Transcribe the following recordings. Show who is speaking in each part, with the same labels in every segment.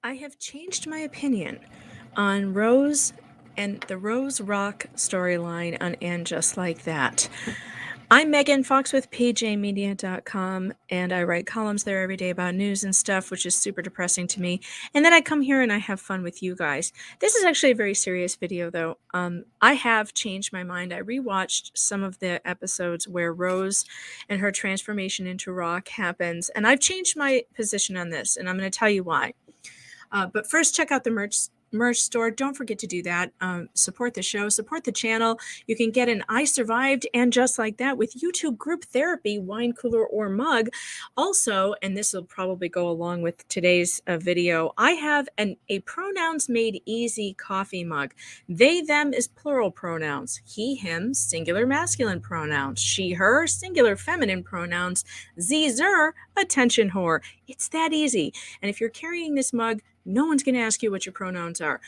Speaker 1: I have changed my opinion on Rose and the Rose Rock storyline on And Just Like That. I'm Megan Fox with pjmedia.com, and I write columns there every day about news and stuff, which is super depressing to me. And then I come here and I have fun with you guys. This is actually a very serious video, though. I have changed my mind. I rewatched some of the episodes where Rose and her transformation into Rock happens, and I've changed my position on this, and I'm going to tell you why. But first, check out the merch store. Don't forget to do that. Support the show, support the channel. You can get an I Survived and Just Like That with YouTube group therapy, wine cooler or mug. Also, and this will probably go along with today's video, I have a pronouns made easy coffee mug. They, them is plural pronouns. He, him, singular masculine pronouns. She, her, singular feminine pronouns. Z, zer, attention whore. It's that easy. And if you're carrying this mug, no one's going to ask you what your pronouns are.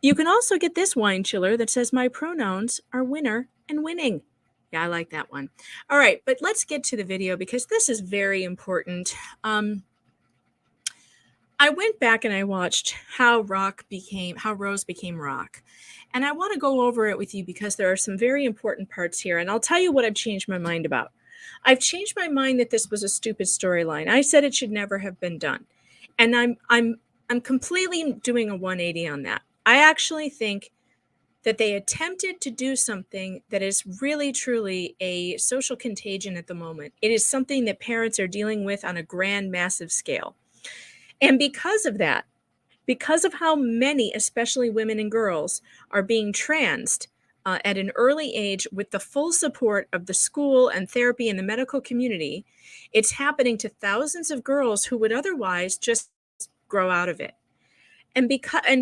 Speaker 1: You can also get this wine chiller that says my pronouns are winner and winning. Yeah, I like that one. All right, but let's get to the video because this is very important. I went back and I watched how Rose became Rock. And I want to go over it with you because there are some very important parts here. And I'll tell you what I've changed my mind about. I've changed my mind that this was a stupid storyline. I said it should never have been done. And I'm completely doing a 180 on that. I actually think that they attempted to do something that is really, truly a social contagion at the moment. It is something that parents are dealing with on a grand, massive scale. And because of that, because of how many, especially women and girls, are being transed at an early age with the full support of the school and therapy and the medical community, it's happening to thousands of girls who would otherwise just grow out of it. And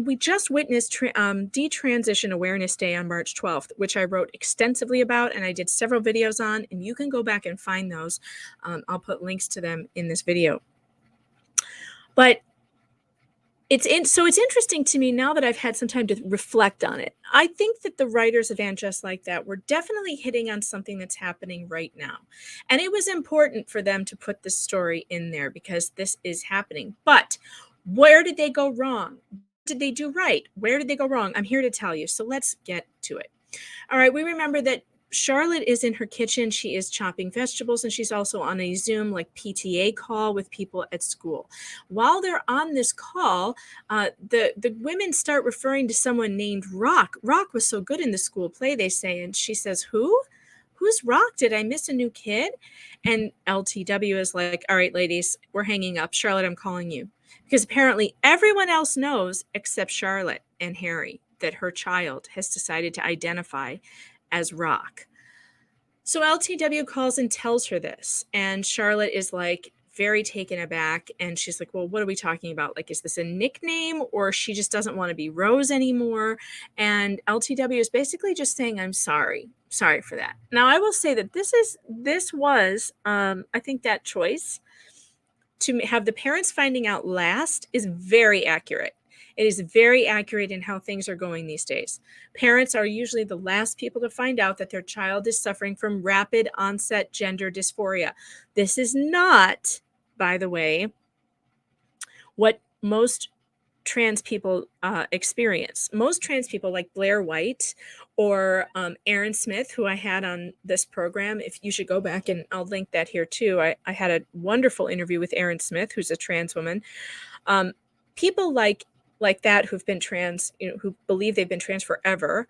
Speaker 1: we just witnessed Detransition Awareness Day on March 12th, which I wrote extensively about and I did several videos on, and you can go back and find those. I'll put links to them in this video. But it's interesting to me now that I've had some time to reflect on it. I think that the writers of And Just Like That were definitely hitting on something that's happening right now. And it was important for them to put this story in there because this is happening. But where did they go wrong? What did they do right? Where did they go wrong? I'm here to tell you. So let's get to it. All right, we remember that Charlotte is in her kitchen. She is chopping vegetables, and she's also on a Zoom PTA call with people at school. While they're on this call, the women start referring to someone named Rock. Rock was so good in the school play, they say, and she says, "Who? Who's Rock? Did I miss a new kid?" And LTW is like, "All right, ladies, we're hanging up. Charlotte, I'm calling you." Because apparently everyone else knows except Charlotte and Harry that her child has decided to identify as Rock. So LTW calls and tells her this, and Charlotte is very taken aback, and she's like, "Well, what are we talking about? Is this a nickname, or she just doesn't want to be Rose anymore?" And LTW is basically just saying, "I'm sorry for that." Now, I will say that this was I think that choice to have the parents finding out last is very accurate. It is very accurate in how things are going these days. Parents are usually the last people to find out that their child is suffering from rapid onset gender dysphoria. This is not, by the way, what most trans people experience. Most trans people, like Blair White or Aaron Smith, who I had on this program, if you should go back, and I'll link that here too. I had a wonderful interview with Aaron Smith, who's a trans woman. People like that who've been trans, who believe they've been trans forever,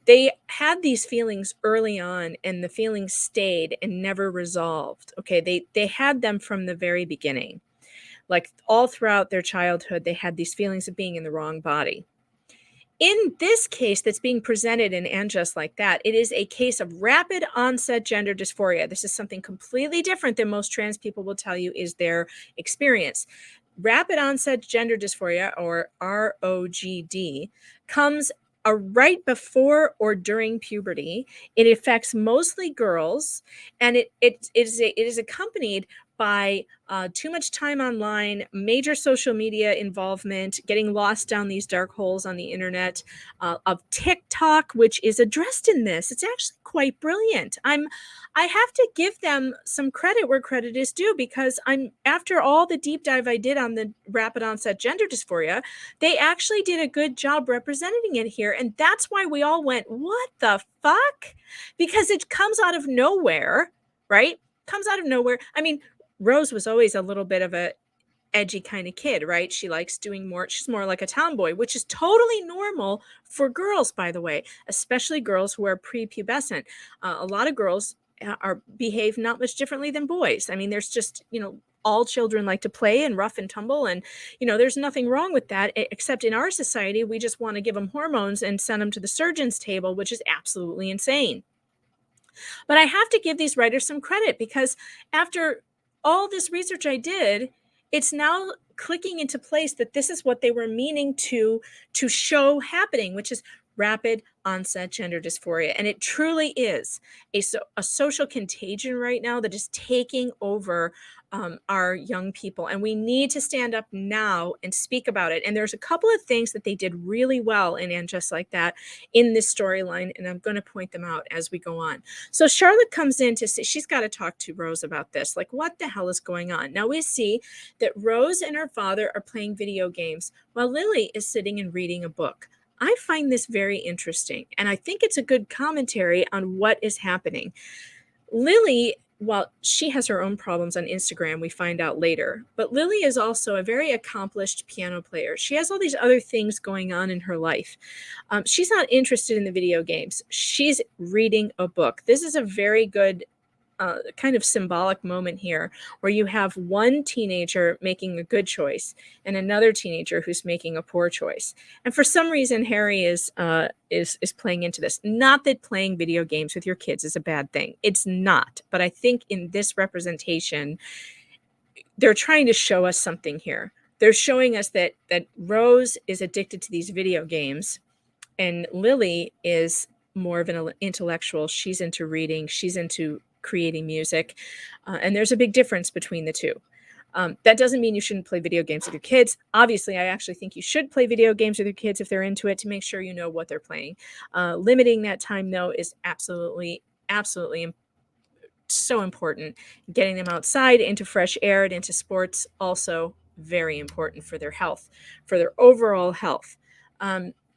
Speaker 1: they had these feelings early on, and the feelings stayed and never resolved. Okay, they had them from the very beginning. All throughout their childhood, they had these feelings of being in the wrong body. In this case that's being presented in And Just Like That, it is a case of rapid onset gender dysphoria. This is something completely different than most trans people will tell you is their experience. Rapid onset gender dysphoria, or ROGD, comes right before or during puberty. It affects mostly girls, and it is accompanied by too much time online, major social media involvement, getting lost down these dark holes on the internet, of TikTok, which is addressed in this. It's actually quite brilliant. I have to give them some credit where credit is due, because after all the deep dive I did on the rapid onset gender dysphoria, they actually did a good job representing it here. And that's why we all went, what the fuck? Because it comes out of nowhere, right? Comes out of nowhere. I mean, Rose was always a little bit of a edgy kind of kid, right? She likes doing more. She's more like a tomboy, which is totally normal for girls, by the way, especially girls who are prepubescent. A lot of girls behave not much differently than boys. I mean, there's just, all children like to play and rough and tumble, and there's nothing wrong with that, except in our society we just want to give them hormones and send them to the surgeon's table, which is absolutely insane. But I have to give these writers some credit, because after all this research I did, it's now clicking into place that this is what they were meaning to show happening, which is rapid onset gender dysphoria. And it truly is a social contagion right now that is taking over our young people. And we need to stand up now and speak about it. And there's a couple of things that they did really well in And Just Like That in this storyline, and I'm going to point them out as we go on. So Charlotte comes in to say she's got to talk to Rose about this. Like, what the hell is going on? Now we see that Rose and her father are playing video games while Lily is sitting and reading a book. I find this very interesting, and I think it's a good commentary on what is happening. Lily, well, she has her own problems on Instagram, we find out later, but Lily is also a very accomplished piano player. She has all these other things going on in her life. She's not interested in the video games. She's reading a book. This is a very good kind of symbolic moment here, where you have one teenager making a good choice and another teenager who's making a poor choice. And for some reason, Harry is playing into this. Not that playing video games with your kids is a bad thing. It's not. But I think in this representation, they're trying to show us something here. They're showing us that Rose is addicted to these video games, and Lily is more of an intellectual. She's into reading. She's into creating music. And there's a big difference between the two. That doesn't mean you shouldn't play video games with your kids. Obviously, I actually think you should play video games with your kids if they're into it, to make sure you know what they're playing. Limiting that time, though, is absolutely so important. Getting them outside into fresh air and into sports, also very important for their health, for their overall health.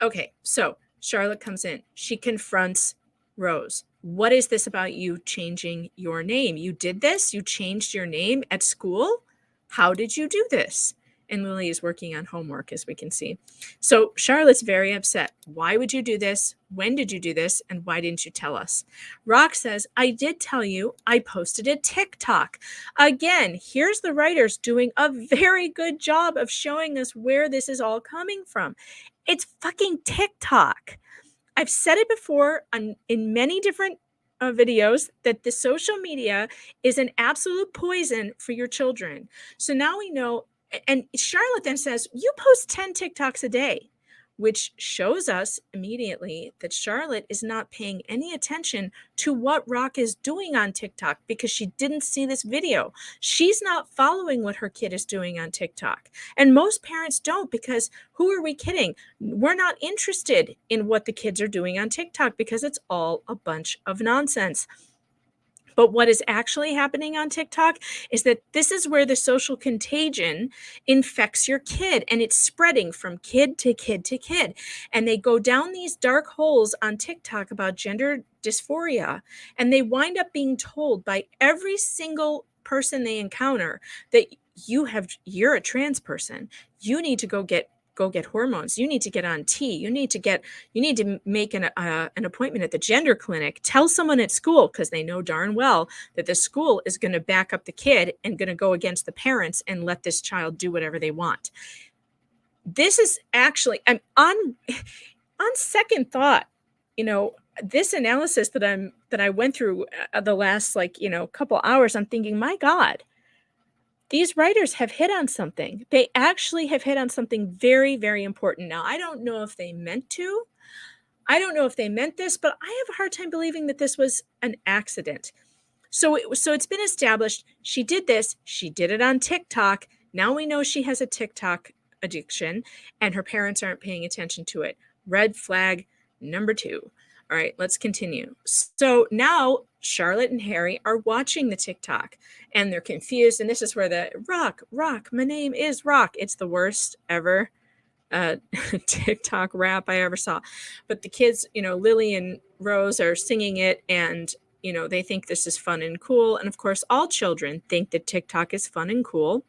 Speaker 1: Okay, so Charlotte comes in. She confronts Rose. What is this about you changing your name? You did this? You changed your name at school? How did you do this? And Lily is working on homework, as we can see. So Charlotte's very upset. Why would you do this? When did you do this? And why didn't you tell us? Rock says, I did tell you. I posted a TikTok. Again, here's the writers doing a very good job of showing us where this is all coming from. It's fucking TikTok. I've said it before in many different videos that the social media is an absolute poison for your children. So now we know. And Charlotte then says, you post 10 TikToks a day, which shows us immediately that Charlotte is not paying any attention to what Rock is doing on TikTok, because she didn't see this video. She's not following what her kid is doing on TikTok. And most parents don't, because who are we kidding? We're not interested in what the kids are doing on TikTok, because it's all a bunch of nonsense. But what is actually happening on TikTok is that this is where the social contagion infects your kid, and it's spreading from kid to kid to kid. And they go down these dark holes on TikTok about gender dysphoria, and they wind up being told by every single person they encounter that you're a trans person. You need to go get hormones. You need to get on T. You need to make an appointment at the gender clinic. Tell someone at school, because they know darn well that the school is going to back up the kid and going to go against the parents and let this child do whatever they want. This is actually, I'm on second thought, this analysis that I went through the last couple hours, I'm thinking, my God, these writers have hit on something. They actually have hit on something very, very important. Now, I don't know if they meant to. I don't know if they meant this, but I have a hard time believing that this was an accident. So it's been established. She did this. She did it on TikTok. Now we know she has a TikTok addiction and her parents aren't paying attention to it. Red flag number 2. All right, let's continue. So now Charlotte and Harry are watching the TikTok and they're confused. And this is where the rock, my name is Rock. It's the worst ever TikTok rap I ever saw. But the kids, Lily and Rose are singing it and they think this is fun and cool. And of course, all children think that TikTok is fun and cool.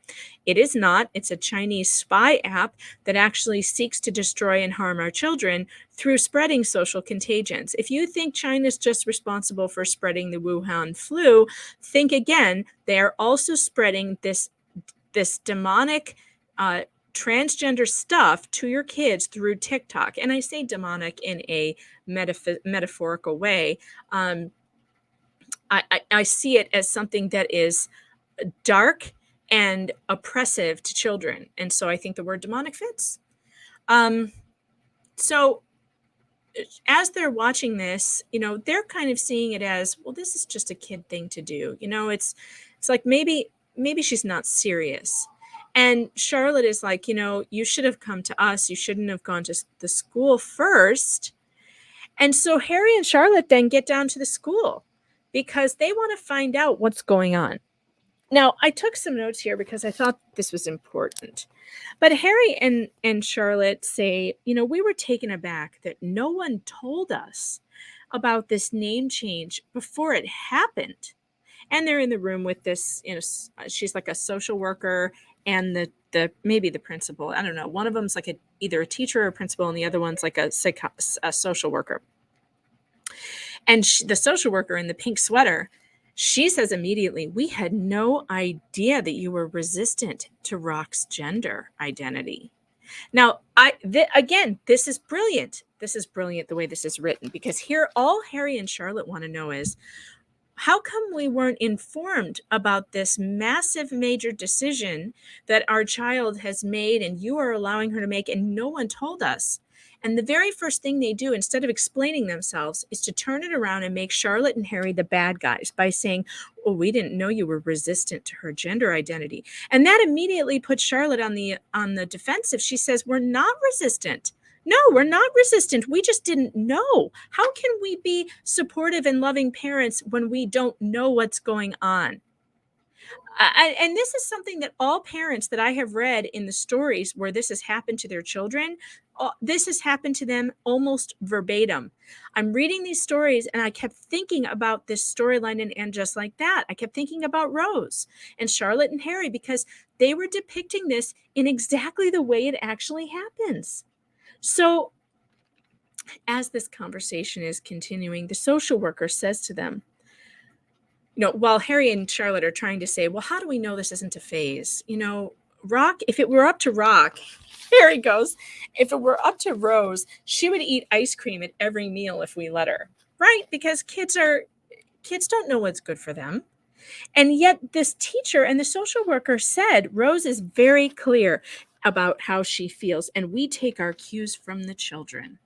Speaker 1: It is not. It's a Chinese spy app that actually seeks to destroy and harm our children through spreading social contagions. If you think China's just responsible for spreading the Wuhan flu, think again. They are also spreading this demonic transgender stuff to your kids through TikTok. And I say demonic in a metaphorical way. I see it as something that is dark and oppressive to children. And so I think the word demonic fits. So as they're watching this, they're kind of seeing it as, well, this is just a kid thing to do. It's like maybe she's not serious. And Charlotte is like, you should have come to us. You shouldn't have gone to the school first. And so Harry and Charlotte then get down to the school because they want to find out what's going on. Now, I took some notes here because I thought this was important. But Harry and Charlotte say, we were taken aback that no one told us about this name change before it happened. And they're in the room with this, she's like a social worker and the maybe the principal. I don't know. One of them's like either a teacher or a principal, and the other one's like a social worker. And the social worker in the pink sweater, she says immediately, we had no idea that you were resistant to Rock's gender identity. Now, again, this is brilliant. This is brilliant the way this is written, because here all Harry and Charlotte want to know is, how come we weren't informed about this massive major decision that our child has made and you are allowing her to make and no one told us? And the very first thing they do, instead of explaining themselves, is to turn it around and make Charlotte and Harry the bad guys by saying, oh, we didn't know you were resistant to her gender identity. And that immediately puts Charlotte on the defensive. She says, we're not resistant. No, we're not resistant. We just didn't know. How can we be supportive and loving parents when we don't know what's going on? And this is something that all parents that I have read in the stories where this has happened to their children, this has happened to them almost verbatim. I'm reading these stories and I kept thinking about this storyline and just like that, I kept thinking about Rose and Charlotte and Harry because they were depicting this in exactly the way it actually happens. So as this conversation is continuing, the social worker says to them, while Harry and Charlotte are trying to say, well, how do we know this isn't a phase? Rock, if it were up to Rock, Harry goes, if it were up to Rose, she would eat ice cream at every meal if we let her, right? Because kids don't know what's good for them. And yet this teacher and the social worker said, Rose is very clear about how she feels, and we take our cues from the children.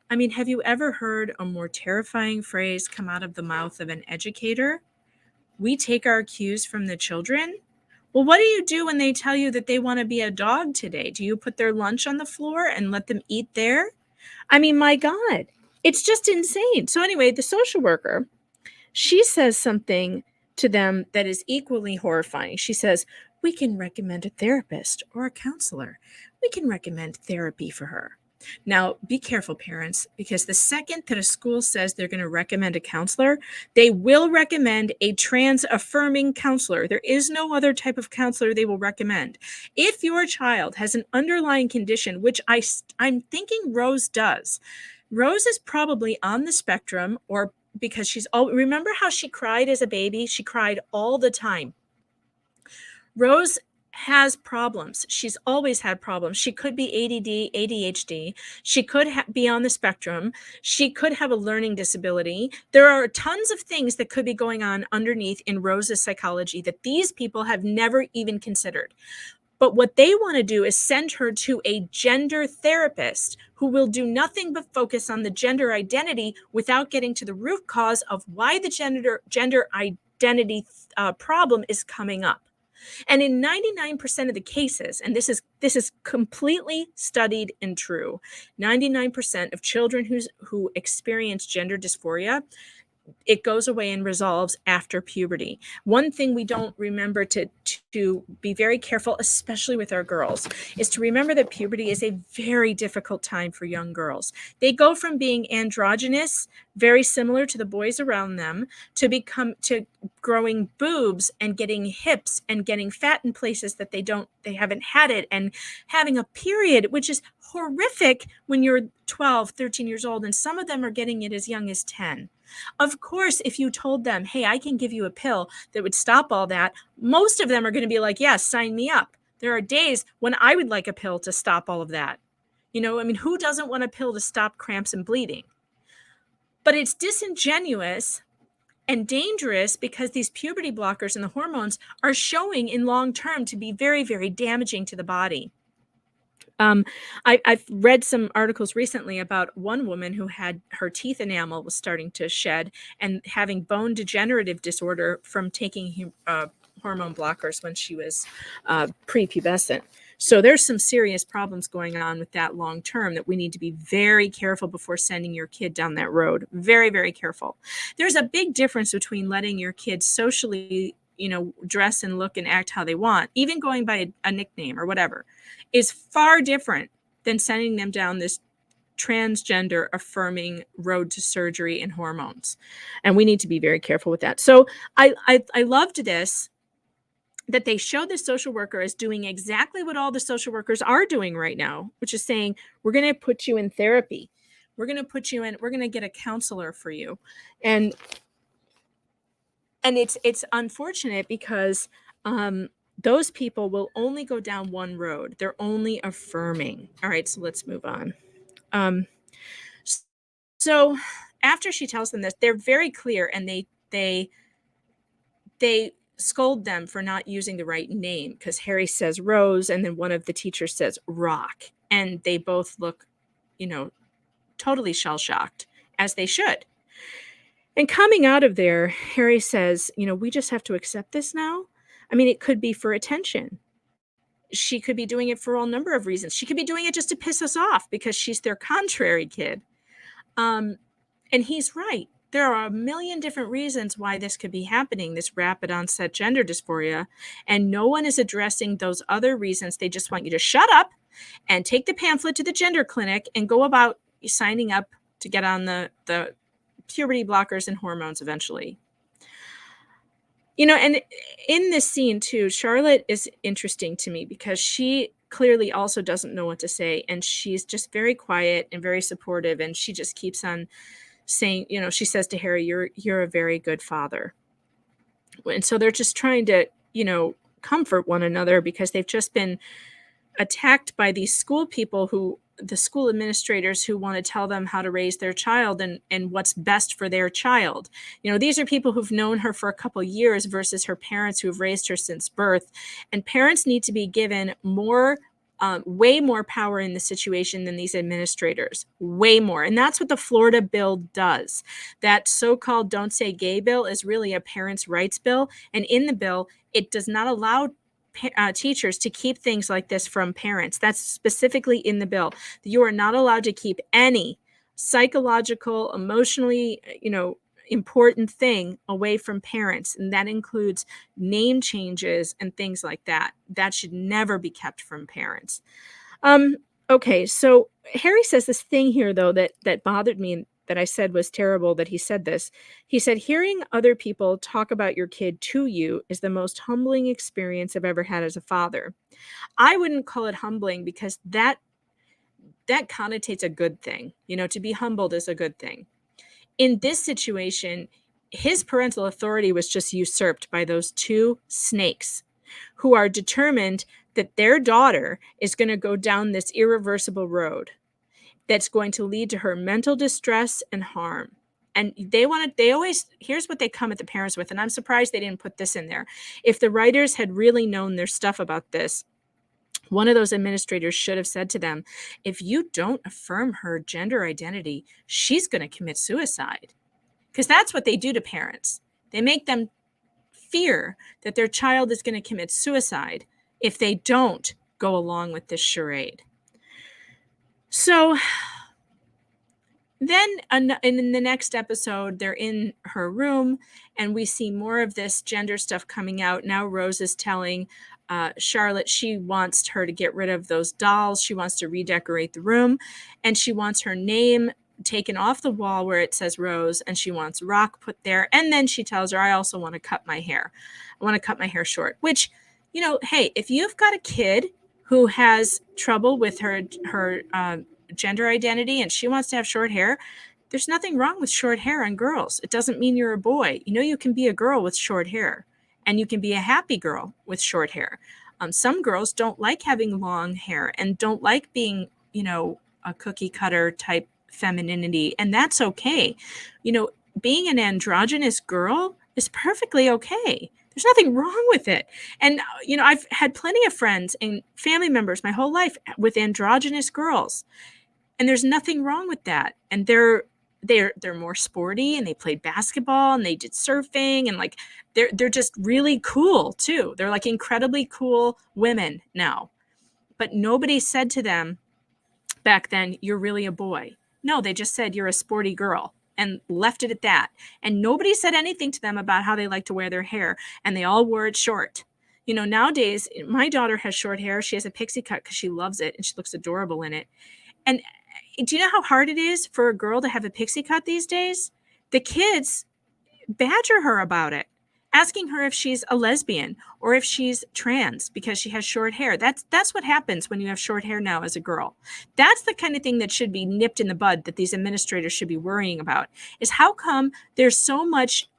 Speaker 1: I mean, have you ever heard a more terrifying phrase come out of the mouth of an educator? We take our cues from the children? Well, what do you do when they tell you that they want to be a dog today? Do you put their lunch on the floor and let them eat there? I mean, my God, it's just insane. So anyway, the social worker, she says something to them that is equally horrifying. She says, we can recommend a therapist or a counselor. We can recommend therapy for her. Now, be careful, parents, because the second that a school says they're going to recommend a counselor, they will recommend a trans-affirming counselor. There is no other type of counselor they will recommend. If your child has an underlying condition, which I'm thinking Rose does, Rose is probably on the spectrum, or because remember how she cried as a baby? She cried all the time. Rose has problems. She's always had problems. She could be ADD, ADHD. She could be on the spectrum. She could have a learning disability. There are tons of things that could be going on underneath in Rose's psychology that these people have never even considered. But what they want to do is send her to a gender therapist who will do nothing but focus on the gender identity without getting to the root cause of why the gender identity problem is coming up. And in 99% of the cases, and this is completely studied and true, 99% of children who experience gender dysphoria, it goes away and resolves after puberty. One thing we don't remember to be very careful, especially with our girls, is to remember that puberty is a very difficult time for young girls. They go from being androgynous, very similar to the boys around them, to growing boobs and getting hips and getting fat in places that they haven't had it, and having a period, which is horrific when you're 12, 13 years old, and some of them are getting it as young as 10. Of course, if you told them, hey, I can give you a pill that would stop all that, most of them are going to be like, yes, sign me up. There are days when I would like a pill to stop all of that. Who doesn't want a pill to stop cramps and bleeding? But it's disingenuous and dangerous because these puberty blockers and the hormones are showing in long term to be very, very damaging to the body. I've read some articles recently about one woman who had her teeth enamel was starting to shed and having bone degenerative disorder from taking hormone blockers when she was prepubescent. So there's some serious problems going on with that long term that we need to be very careful before sending your kid down that road. Very, very careful. There's a big difference between letting your kids socially, dress and look and act how they want, even going by a nickname or whatever, is far different than sending them down this transgender affirming road to surgery and hormones. And we need to be very careful with that. So I loved this, that they showed the social worker as doing exactly what all the social workers are doing right now, which is saying, we're going to put you in therapy. We're going to get a counselor for you. And it's unfortunate because those people will only go down one road. They're only affirming. All right, so let's move on. So after she tells them this, they're very clear, and they scold them for not using the right name, because Harry says Rose, and then one of the teachers says Rock, and they both look, totally shell-shocked, as they should. And coming out of there, Harry says, we just have to accept this now. It could be for attention. She could be doing it for all number of reasons. She could be doing it just to piss us off because she's their contrary kid. And he's right. There are a million different reasons why this could be happening, this rapid onset gender dysphoria, and no one is addressing those other reasons. They just want you to shut up and take the pamphlet to the gender clinic and go about signing up to get on the puberty blockers and hormones eventually. And in this scene too, Charlotte is interesting to me because she clearly also doesn't know what to say, and she's just very quiet and very supportive, and she just keeps on saying, she says to Harry, you're a very good father. And so they're just trying to, comfort one another because they've just been attacked by these school people the school administrators who want to tell them how to raise their child and what's best for their child. These are people who've known her for a couple years versus her parents who have raised her since birth. And parents need to be given way more power in the situation than these administrators, way more. And that's what the Florida bill does. That so-called Don't Say Gay bill is really a parents' rights bill. And in the bill, it does not allow teachers to keep things like this from parents. That's specifically in the bill. You are not allowed to keep any psychological, emotionally, important thing away from parents. And that includes name changes and things like that. That should never be kept from parents. Okay, so Harry says this thing here, though, that bothered me and that I said was terrible that he said this. He said, hearing other people talk about your kid to you is the most humbling experience I've ever had as a father. I wouldn't call it humbling because that connotates a good thing. To be humbled is a good thing. In this situation, his parental authority was just usurped by those two snakes who are determined that their daughter is going to go down this irreversible road that's going to lead to her mental distress and harm. And here's what they come at the parents with, and I'm surprised they didn't put this in there. If the writers had really known their stuff about this, one of those administrators should have said to them, if you don't affirm her gender identity, she's going to commit suicide. Because that's what they do to parents. They make them fear that their child is going to commit suicide if they don't go along with this charade. So then in the next episode, they're in her room and we see more of this gender stuff coming out. Now Rose is telling Charlotte she wants her to get rid of those dolls. She wants to redecorate the room and she wants her name taken off the wall where it says Rose, and she wants Rock put there. And then she tells her, I also want to cut my hair. I want to cut my hair short, which, you know, hey, if you've got a kid who has trouble with her gender identity and she wants to have short hair, there's nothing wrong with short hair on girls. It doesn't mean you're a boy. You know, you can be a girl with short hair and you can be a happy girl with short hair. Some girls don't like having long hair and don't like being, you know, a cookie cutter type femininity, and that's okay. You know, being an androgynous girl is perfectly okay. There's nothing wrong with it. And, you know, I've had plenty of friends and family members my whole life with androgynous girls, and there's nothing wrong with that. And they're more sporty, and they played basketball and they did surfing, and like they're just really cool too. They're like incredibly cool women now. But nobody said to them back then, you're really a boy. No, they just said you're a sporty girl and left it at that. And nobody said anything to them about how they like to wear their hair, and they all wore it short. You know, nowadays, my daughter has short hair. She has a pixie cut because she loves it and she looks adorable in it. And do you know how hard it is for a girl to have a pixie cut these days? The kids badger her about it, asking her if she's a lesbian or if she's trans because she has short hair. That's what happens when you have short hair now as a girl. That's the kind of thing that should be nipped in the bud, that these administrators should be worrying about, is how come there's so much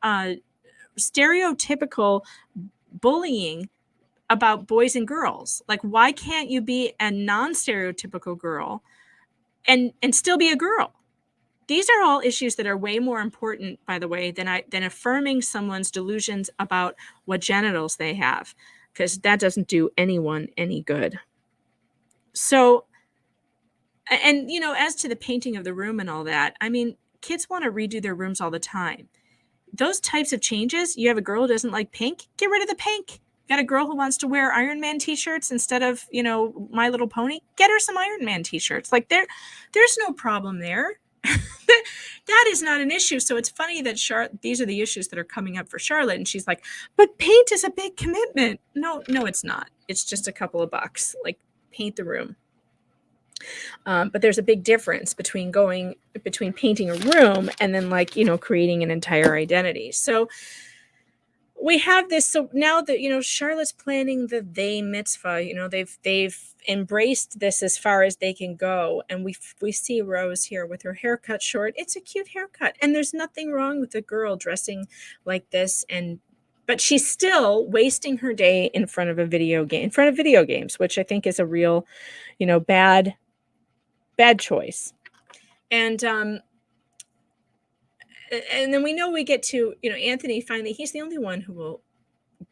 Speaker 1: stereotypical bullying about boys and girls? Like, why can't you be a non-stereotypical girl and still be a girl? These are all issues that are way more important, by the way, than affirming someone's delusions about what genitals they have, because that doesn't do anyone any good. So, and, you know, as to the painting of the room and all that, I mean, kids want to redo their rooms all the time. Those types of changes, you have a girl who doesn't like pink, get rid of the pink. Got a girl who wants to wear Iron Man t-shirts instead of, you know, My Little Pony, get her some Iron Man t-shirts. Like, there's no problem there. That is not an issue. So it's funny that these are the issues that are coming up for Charlotte, and she's like, but paint is a big commitment. No, it's not. It's just a couple of bucks. Like, paint the room. But there's a big difference between painting a room and then, like, you know, creating an entire identity. So we have this. So now that, you know, Charlotte's planning the they mitzvah, you know, they've embraced this as far as they can go. And we see Rose here with her haircut short. It's a cute haircut. And there's nothing wrong with a girl dressing like this. But she's still wasting her day in front of video games, which I think is a real, you know, bad choice. And then we get to, you know, Anthony finally, he's the only one who will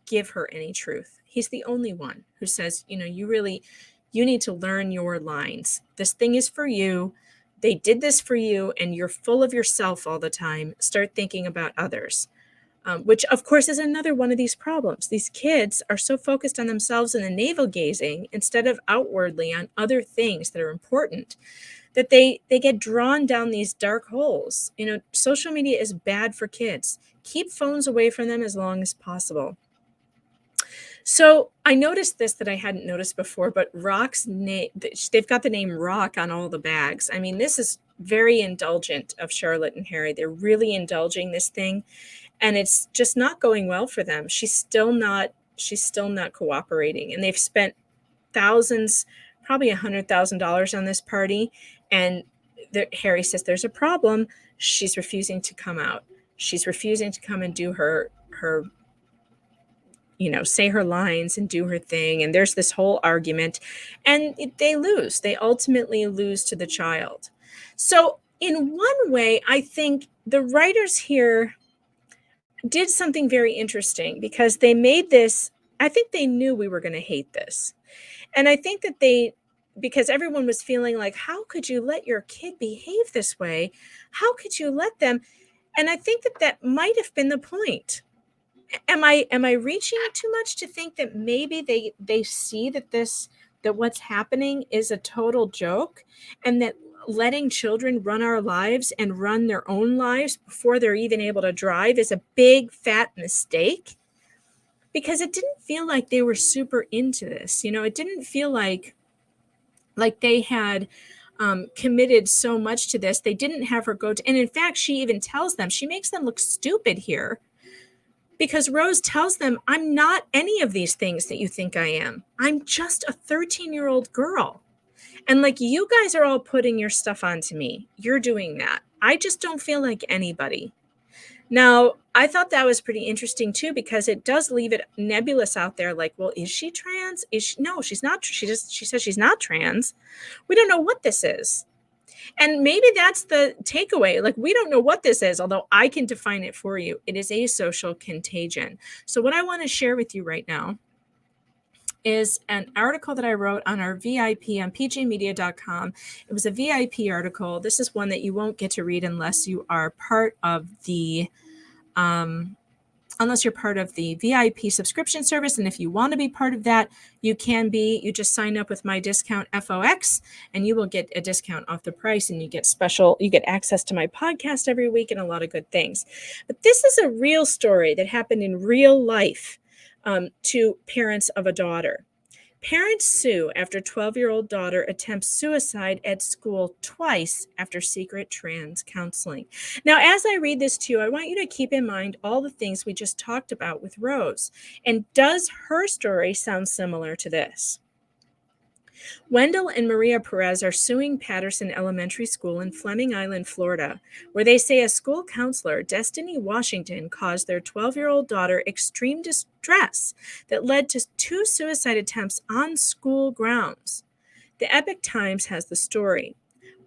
Speaker 1: give her any truth. He's the only one who says, you know, you need to learn your lines. This thing is for you. They did this for you, and you're full of yourself all the time. Start thinking about others, which, of course, is another one of these problems. These kids are so focused on themselves and the navel gazing instead of outwardly on other things that are important, that they get drawn down these dark holes. You know, social media is bad for kids. Keep phones away from them as long as possible. So I noticed this that I hadn't noticed before, but Rock's name, they've got the name Rock on all the bags. I mean, this is very indulgent of Charlotte and Harry. They're really indulging this thing, and it's just not going well for them. She's still not cooperating, and they've spent thousands, probably $100,000 on this party. And Harry says there's a problem. She's refusing to come out. She's refusing to come and do her, you know, say her lines and do her thing. And there's this whole argument, and they lose. They ultimately lose to the child. So in one way, I think the writers here did something very interesting, because they made this, I think they knew we were going to hate this. And I think that because everyone was feeling like, how could you let your kid behave this way? How could you let them? And I think that might have been the point. Am I reaching too much to think that maybe they see that what's happening is a total joke, and that letting children run our lives and run their own lives before they're even able to drive is a big fat mistake? Because it didn't feel like they were super into this. It didn't feel like they had committed so much to this. They didn't have her go to, and in fact, she even tells them, she makes them look stupid here, because Rose tells them, I'm not any of these things that you think I am. I'm just a 13-year-old girl. And like, you guys are all putting your stuff onto me. You're doing that. I just don't feel like anybody. Now, I thought that was pretty interesting too, because it does leave it nebulous out there. Like, well, is she trans? No, she's not. She says she's not trans. We don't know what this is. And maybe that's the takeaway. Like, we don't know what this is, although I can define it for you. It is a social contagion. So what I want to share with you right now is an article that I wrote on our VIP on pjmedia.com. It was a VIP article. This is one that you won't get to read unless you are part of the unless you're part of the VIP subscription service. And if you want to be part of that, you can be. You just sign up with my discount FOX and you will get a discount off the price, and you get access to my podcast every week and a lot of good things. But this is a real story that happened in real life to parents of a daughter. Parents sue after 12-year-old daughter attempts suicide at school twice after secret trans counseling. Now, as I read this to you, I want you to keep in mind all the things we just talked about with Rose. And does her story sound similar to this? Wendell and Maria Perez are suing Patterson Elementary School in Fleming Island, Florida, where they say a school counselor, Destiny Washington, caused their 12-year-old daughter extreme distress that led to 2 suicide attempts on school grounds. The Epic Times has the story.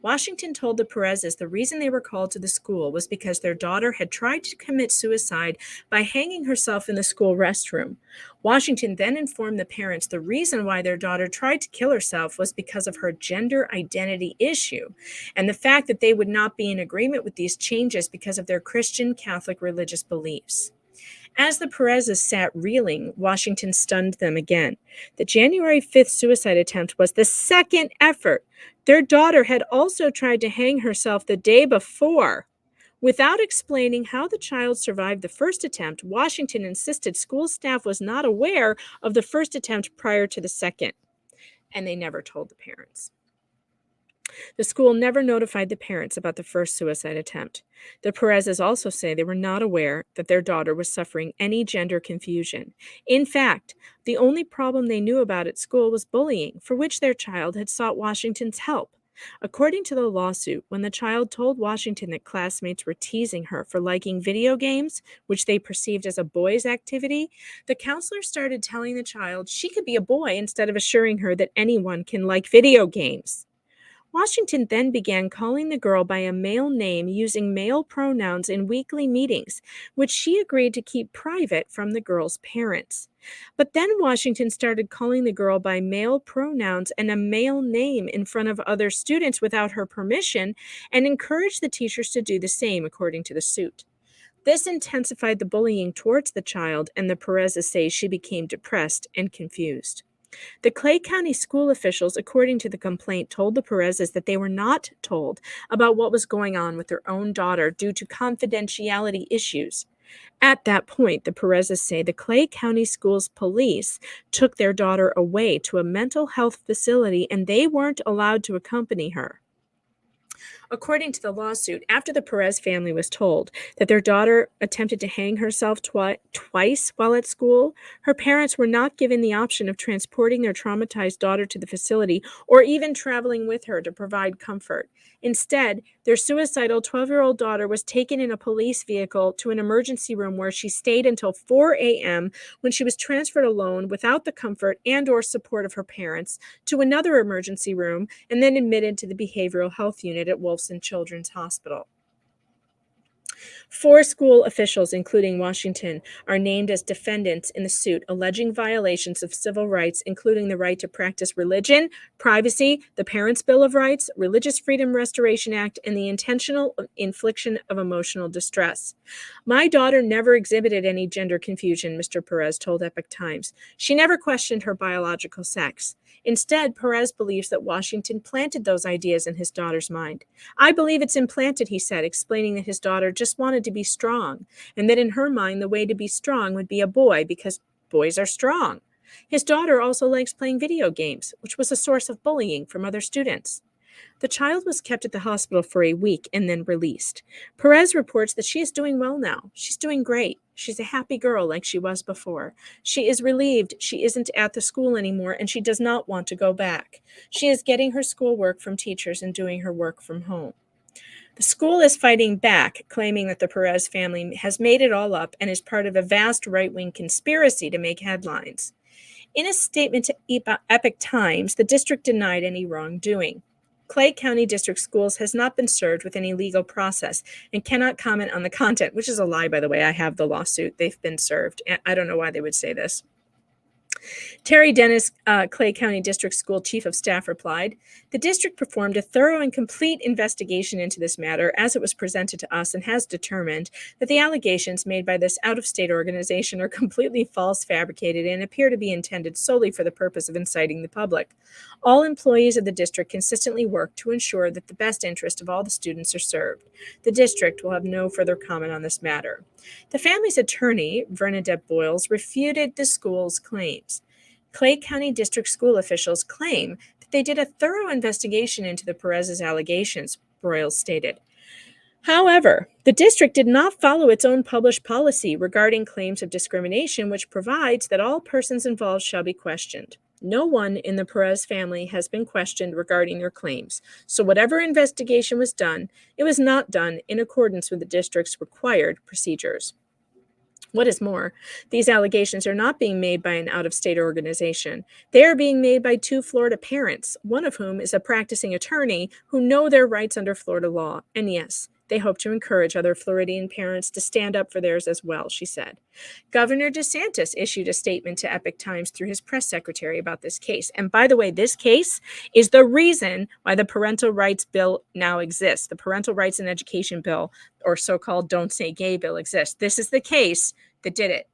Speaker 1: Washington told the Perezes the reason they were called to the school was because their daughter had tried to commit suicide by hanging herself in the school restroom. Washington then informed the parents the reason why their daughter tried to kill herself was because of her gender identity issue, and the fact that they would not be in agreement with these changes because of their Christian Catholic religious beliefs. As the Perezes sat reeling, Washington stunned them again. The January 5th suicide attempt was the second effort. Their daughter had also tried to hang herself the day before. Without explaining how the child survived the first attempt, Washington insisted school staff was not aware of the first attempt prior to the second, and they never told the parents. The school never notified the parents about the first suicide attempt. The Perezes also say they were not aware that their daughter was suffering any gender confusion. In fact, the only problem they knew about at school was bullying, for which their child had sought Washington's help. According to the lawsuit, when the child told Washington that classmates were teasing her for liking video games, which they perceived as a boy's activity, the counselor started telling the child she could be a boy instead of assuring her that anyone can like video games. Washington then began calling the girl by a male name using male pronouns in weekly meetings, which she agreed to keep private from the girl's parents. But then Washington started calling the girl by male pronouns and a male name in front of other students without her permission, and encouraged the teachers to do the same, according to the suit. This intensified the bullying towards the child, and the Perezes say she became depressed and confused. The Clay County school officials, according to the complaint, told the Perezes that they were not told about what was going on with their own daughter due to confidentiality issues. At that point, the Perezes say the Clay County Schools police took their daughter away to a mental health facility, and they weren't allowed to accompany her. According to the lawsuit, after the Perez family was told that their daughter attempted to hang herself twice while at school, her parents were not given the option of transporting their traumatized daughter to the facility or even traveling with her to provide comfort. Instead, their suicidal 12-year-old daughter was taken in a police vehicle to an emergency room where she stayed until 4 a.m. when she was transferred alone without the comfort and or support of her parents to another emergency room and then admitted to the behavioral health unit at Wolfson Children's Hospital. 4 school officials, including Washington, are named as defendants in the suit alleging violations of civil rights, including the right to practice religion, privacy, the Parents' Bill of Rights, Religious Freedom Restoration Act, and the intentional infliction of emotional distress. My daughter never exhibited any gender confusion, Mr. Perez told Epoch Times. She never questioned her biological sex. Instead, Perez believes that Washington planted those ideas in his daughter's mind. I believe it's implanted, he said, explaining that his daughter just wanted to be strong, and that in her mind the way to be strong would be a boy because boys are strong. His daughter also likes playing video games, which was a source of bullying from other students. The child was kept at the hospital for a week and then released. Perez reports that she is doing well now. She's doing great. She's a happy girl like she was before. She is relieved she isn't at the school anymore, and she does not want to go back. She is getting her schoolwork from teachers and doing her work from home. The school is fighting back, claiming that the Perez family has made it all up and is part of a vast right-wing conspiracy to make headlines. In a statement to Epoch Times, the district denied any wrongdoing. Clay County District Schools has not been served with any legal process and cannot comment on the content, which is a lie, by the way. I have the lawsuit. They've been served. I don't know why they would say this. Terry Dennis, Clay County District School Chief of Staff, replied, "The district performed a thorough and complete investigation into this matter as it was presented to us and has determined that the allegations made by this out-of-state organization are completely false, fabricated, and appear to be intended solely for the purpose of inciting the public. All employees of the district consistently work to ensure that the best interest of all the students are served. The district will have no further comment on this matter." The family's attorney, Bernadette Boyles, refuted the school's claims. Clay County District school officials claim that they did a thorough investigation into the Perez's allegations, Boyles stated. However, the district did not follow its own published policy regarding claims of discrimination, which provides that all persons involved shall be questioned. No one in the Perez family has been questioned regarding their claims, so whatever investigation was done, it was not done in accordance with the district's required procedures. What is more, these allegations are not being made by an out-of-state organization. They are being made by 2 Florida parents, one of whom is a practicing attorney who know their rights under Florida law. And yes, they hope to encourage other Floridian parents to stand up for theirs as well, she said. Governor DeSantis issued a statement to Epoch Times through his press secretary about this case. And by the way, this case is the reason why the parental rights bill now exists. The parental rights and education bill, or so-called Don't Say Gay bill, exists. This is the case that did it.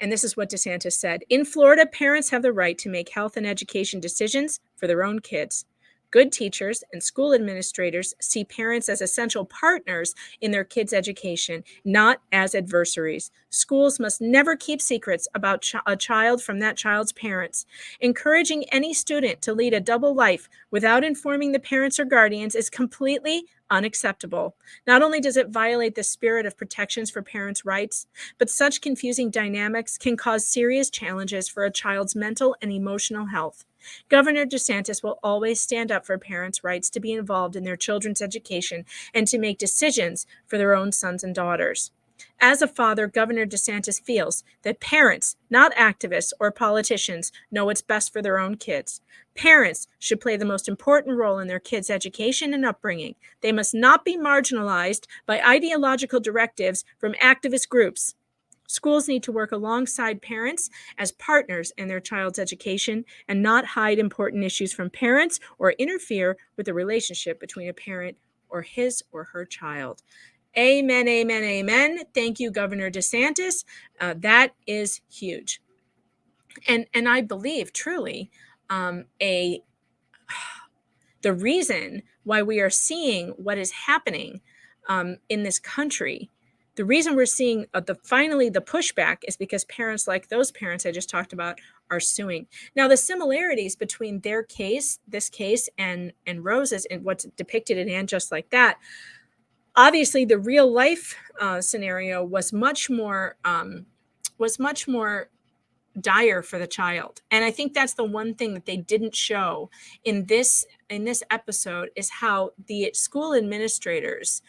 Speaker 1: And this is what DeSantis said. In Florida, parents have the right to make health and education decisions for their own kids. Good teachers and school administrators see parents as essential partners in their kids' education, not as adversaries. Schools must never keep secrets about a child from that child's parents. Encouraging any student to lead a double life without informing the parents or guardians is completely unacceptable. Not only does it violate the spirit of protections for parents' rights, but such confusing dynamics can cause serious challenges for a child's mental and emotional health. Governor DeSantis will always stand up for parents' rights to be involved in their children's education and to make decisions for their own sons and daughters. As a father, Governor DeSantis feels that parents, not activists or politicians, know what's best for their own kids. Parents should play the most important role in their kids' education and upbringing. They must not be marginalized by ideological directives from activist groups. Schools need to work alongside parents as partners in their child's education and not hide important issues from parents or interfere with the relationship between a parent or his or her child. Amen, amen, amen. Thank you, Governor DeSantis. That is huge. And I believe truly the reason why we are seeing what is happening in this country, the reason we're seeing finally the pushback is because parents like those parents I just talked about are suing. Now, the similarities between their case, this case, and Rose's and what's depicted in And Just Like That, obviously the real life scenario was much more dire for the child. And I think that's the one thing that they didn't show in this episode is how the school administrators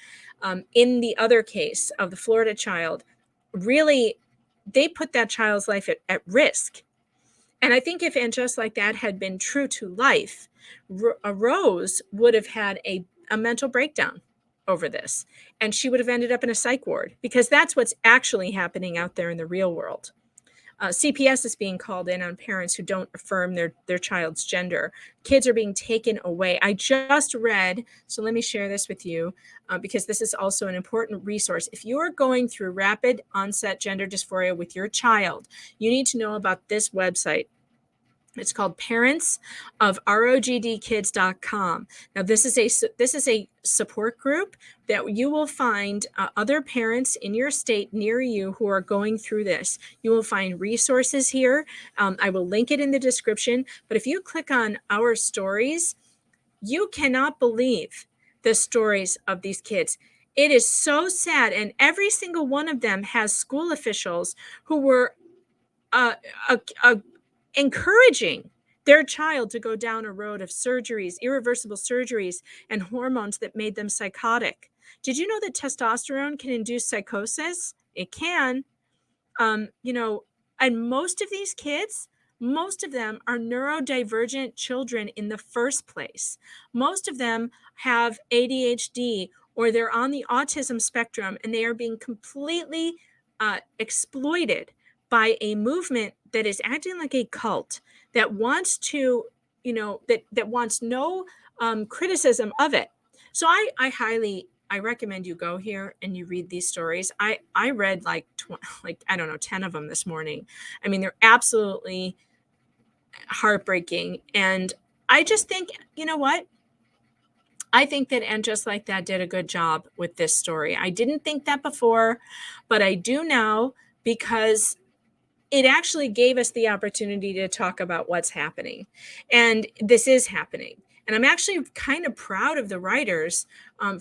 Speaker 1: in the other case of the Florida child, really, they put that child's life at risk. And I think if And Just Like That had been true to life, Rose would have had a mental breakdown. over this, and she would have ended up in a psych ward, because that's what's actually happening out there in the real world. CPS is being called in on parents who don't affirm their child's gender. Kids are being taken away. I just read, so let me share this with you, because this is also an important resource. If you are going through rapid onset gender dysphoria with your child, you need to know about this website. It's called parentsofrogdkids.com. Now, this is a support group that you will find other parents in your state near you who are going through this. You will find resources here. I will link it in the description. But if you click on our stories, you cannot believe the stories of these kids. It is so sad. And every single one of them has school officials who were encouraging their child to go down a road of surgeries, irreversible surgeries, and hormones that made them psychotic. Did you know that testosterone can induce psychosis? It can. And most of these kids, most of them are neurodivergent children in the first place. Most of them have ADHD, or they're on the autism spectrum, and they are being completely exploited by a movement that is acting like a cult, that wants to, that wants no criticism of it. So I recommend you go here and you read these stories. I read like 10 of them this morning. I mean, they're absolutely heartbreaking. And I just think, you know what? I think that And Just Like That did a good job with this story. I didn't think that before, but I do now, because it actually gave us the opportunity to talk about what's happening. And this is happening. And I'm actually kind of proud of the writers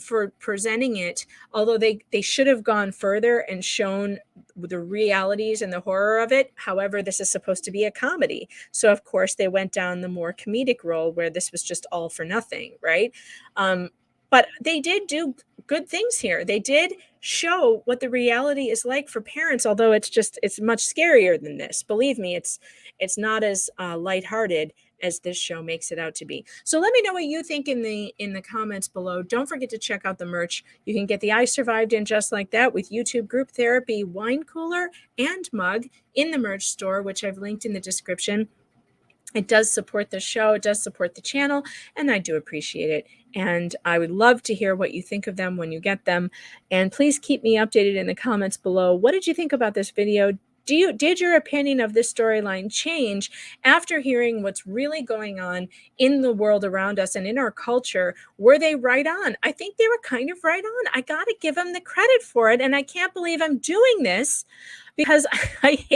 Speaker 1: for presenting it, although they should have gone further and shown the realities and the horror of it. However, this is supposed to be a comedy. So, of course, they went down the more comedic role where this was just all for nothing, right? But they did do good things here. They did show what the reality is like for parents, although it's much scarier than this. Believe me, it's not as lighthearted as this show makes it out to be. So let me know what you think in the comments below. Don't forget to check out the merch. You can get the I Survived and Just Like That with YouTube group therapy wine cooler and mug in the merch store, which I've linked in the description. It does support the show, it does support the channel, and I do appreciate it. And I would love to hear what you think of them when you get them. And please keep me updated in the comments below. What did you think about this video? Did your opinion of this storyline change after hearing what's really going on in the world around us and in our culture? Were they right on? I think they were kind of right on. I got to give them the credit for it. And I can't believe I'm doing this, because I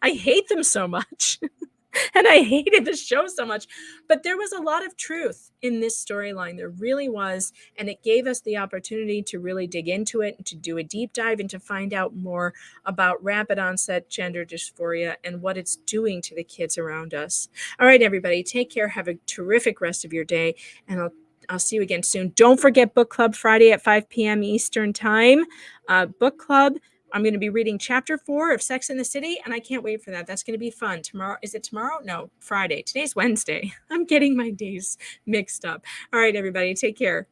Speaker 1: hate them so much. And I hated the show so much. But there was a lot of truth in this storyline. There really was. And it gave us the opportunity to really dig into it and to do a deep dive and to find out more about rapid onset gender dysphoria and what it's doing to the kids around us. All right, everybody, take care. Have a terrific rest of your day. And I'll see you again soon. Don't forget Book Club Friday at 5 p.m. Eastern Time. Book Club. I'm going to be reading chapter 4 of Sex and the City, and I can't wait for that. That's going to be fun. Tomorrow, is it tomorrow? No, Friday. Today's Wednesday. I'm getting my days mixed up. All right, everybody, take care.